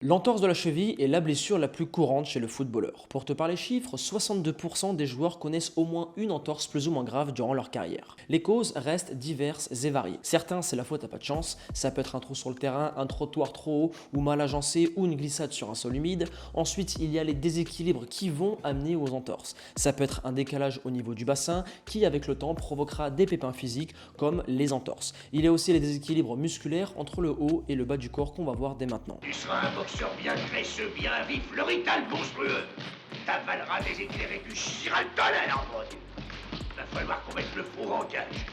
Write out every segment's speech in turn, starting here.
L'entorse de la cheville est la blessure la plus courante chez le footballeur. Pour te parler chiffres, 62% des joueurs connaissent au moins une entorse plus ou moins grave durant leur carrière. Les causes restent diverses et variées. Certains, c'est la faute à pas de chance, ça peut être un trou sur le terrain, un trottoir trop haut ou mal agencé ou une glissade sur un sol humide. Ensuite, il y a les déséquilibres qui vont amener aux entorses. Ça peut être un décalage au niveau du bassin qui, avec le temps, provoquera des pépins physiques comme les entorses. Il y a aussi les déséquilibres musculaires entre le haut et le bas du corps qu'on va voir dès maintenant. Tu seras un boxeur bien graisseux, bien vif, le rital monstrueux. T'avaleras des éclairs et tu chieras le tonnerre, mon Dieu. Va falloir qu'on mette le four en cage.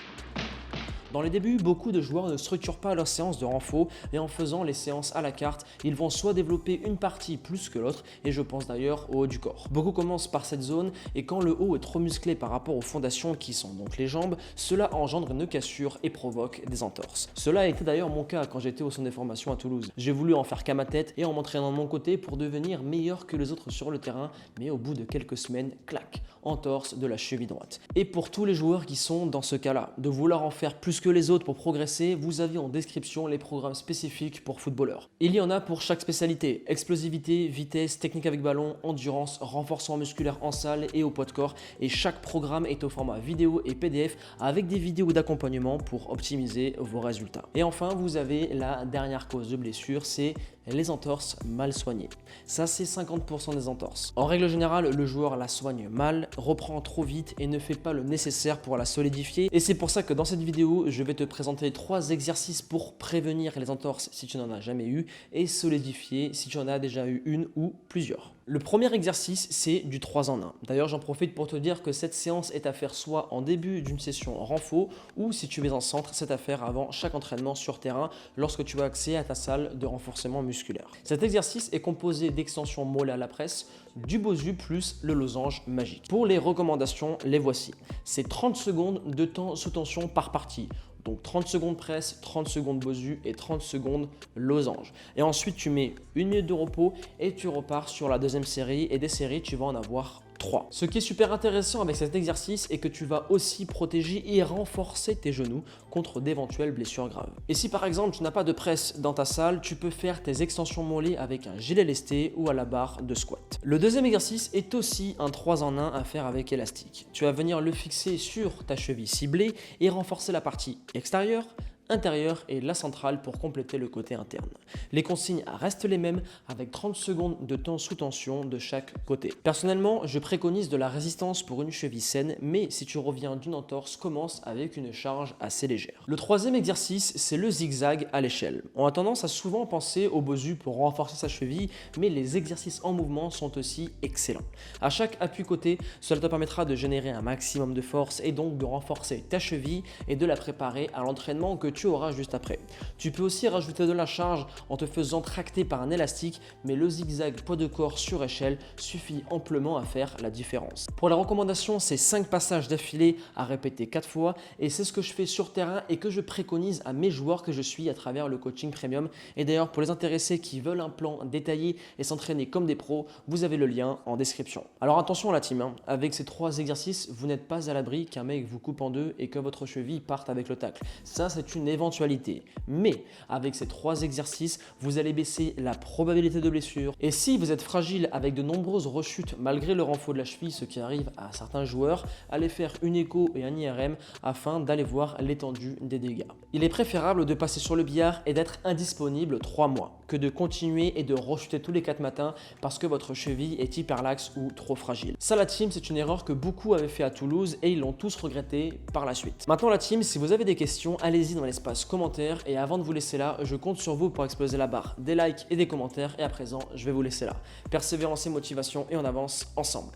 Dans les débuts, beaucoup de joueurs ne structurent pas leurs séances de renfort et en faisant les séances à la carte, ils vont soit développer une partie plus que l'autre et je pense d'ailleurs au haut du corps. Beaucoup commencent par cette zone et quand le haut est trop musclé par rapport aux fondations qui sont donc les jambes, cela engendre une cassure et provoque des entorses. Cela a été d'ailleurs mon cas quand j'étais au centre de formation à Toulouse. J'ai voulu en faire qu'à ma tête et en m'entraînant de mon côté pour devenir meilleur que les autres sur le terrain, mais au bout de quelques semaines, clac, entorse de la cheville droite. Et pour tous les joueurs qui sont dans ce cas-là, de vouloir en faire plus que les autres pour progresser, vous avez en description les programmes spécifiques pour footballeurs. Il y en a pour chaque spécialité: explosivité, vitesse, technique avec ballon, endurance, renforcement musculaire en salle et au poids de corps. Et chaque programme est au format vidéo et PDF avec des vidéos d'accompagnement pour optimiser vos résultats. Et enfin, vous avez la dernière cause de blessure, c'est les entorses mal soignées. Ça, c'est 50% des entorses. En règle générale, le joueur la soigne mal, reprend trop vite et ne fait pas le nécessaire pour la solidifier. Et c'est pour ça que dans cette vidéo, je vais te présenter 3 exercices pour prévenir les entorses si tu n'en as jamais eu et solidifier si tu en as déjà eu une ou plusieurs. Le premier exercice, c'est du 3 en 1. D'ailleurs, j'en profite pour te dire que cette séance est à faire soit en début d'une session renfo ou si tu es en centre, c'est à faire avant chaque entraînement sur terrain lorsque tu as accès à ta salle de renforcement musculaire. Cet exercice est composé d'extensions mollets à la presse, du bosu plus le losange magique. Pour les recommandations, les voici. C'est 30 secondes de temps sous tension par partie. Donc 30 secondes presse, 30 secondes bosu et 30 secondes losange. Et ensuite, tu mets 1 minute de repos et tu repars sur la deuxième série. Et des séries, tu vas en avoir 3. Ce qui est super intéressant avec cet exercice est que tu vas aussi protéger et renforcer tes genoux contre d'éventuelles blessures graves. Et si par exemple tu n'as pas de presse dans ta salle, tu peux faire tes extensions mollets avec un gilet lesté ou à la barre de squat. Le deuxième exercice est aussi un 3 en 1 à faire avec élastique. Tu vas venir le fixer sur ta cheville ciblée et renforcer la partie extérieure, intérieur et la centrale pour compléter le côté interne. Les consignes restent les mêmes avec 30 secondes de temps sous tension de chaque côté. Personnellement, je préconise de la résistance pour une cheville saine, mais si tu reviens d'une entorse, commence avec une charge assez légère. Le troisième exercice, c'est le zigzag à l'échelle. On a tendance à souvent penser au bosu pour renforcer sa cheville, mais les exercices en mouvement sont aussi excellents. À chaque appui côté, cela te permettra de générer un maximum de force et donc de renforcer ta cheville et de la préparer à l'entraînement que tu auras juste après. Tu peux aussi rajouter de la charge en te faisant tracter par un élastique, mais le zigzag poids de corps sur échelle suffit amplement à faire la différence. Pour la recommandation, c'est 5 passages d'affilée à répéter 4 fois et c'est ce que je fais sur terrain et que je préconise à mes joueurs que je suis à travers le coaching premium. Et d'ailleurs, pour les intéressés qui veulent un plan détaillé et s'entraîner comme des pros, vous avez le lien en description. Alors attention à la team, avec ces 3 exercices, vous n'êtes pas à l'abri qu'un mec vous coupe en deux et que votre cheville parte avec le tacle. Ça, c'est une éventualité. Mais avec ces 3 exercices, vous allez baisser la probabilité de blessure. Et si vous êtes fragile avec de nombreuses rechutes malgré le renfort de la cheville, ce qui arrive à certains joueurs, allez faire une écho et un IRM afin d'aller voir l'étendue des dégâts. Il est préférable de passer sur le billard et d'être indisponible 3 mois que de continuer et de rechuter tous les 4 matins parce que votre cheville est hyper laxe ou trop fragile. Ça, la team, c'est une erreur que beaucoup avaient fait à Toulouse et ils l'ont tous regretté par la suite. Maintenant, la team, si vous avez des questions, allez-y dans l'espace commentaires et avant de vous laisser là, je compte sur vous pour exploser la barre des likes et des commentaires et à présent, je vais vous laisser là. Persévérance et motivation et on avance ensemble.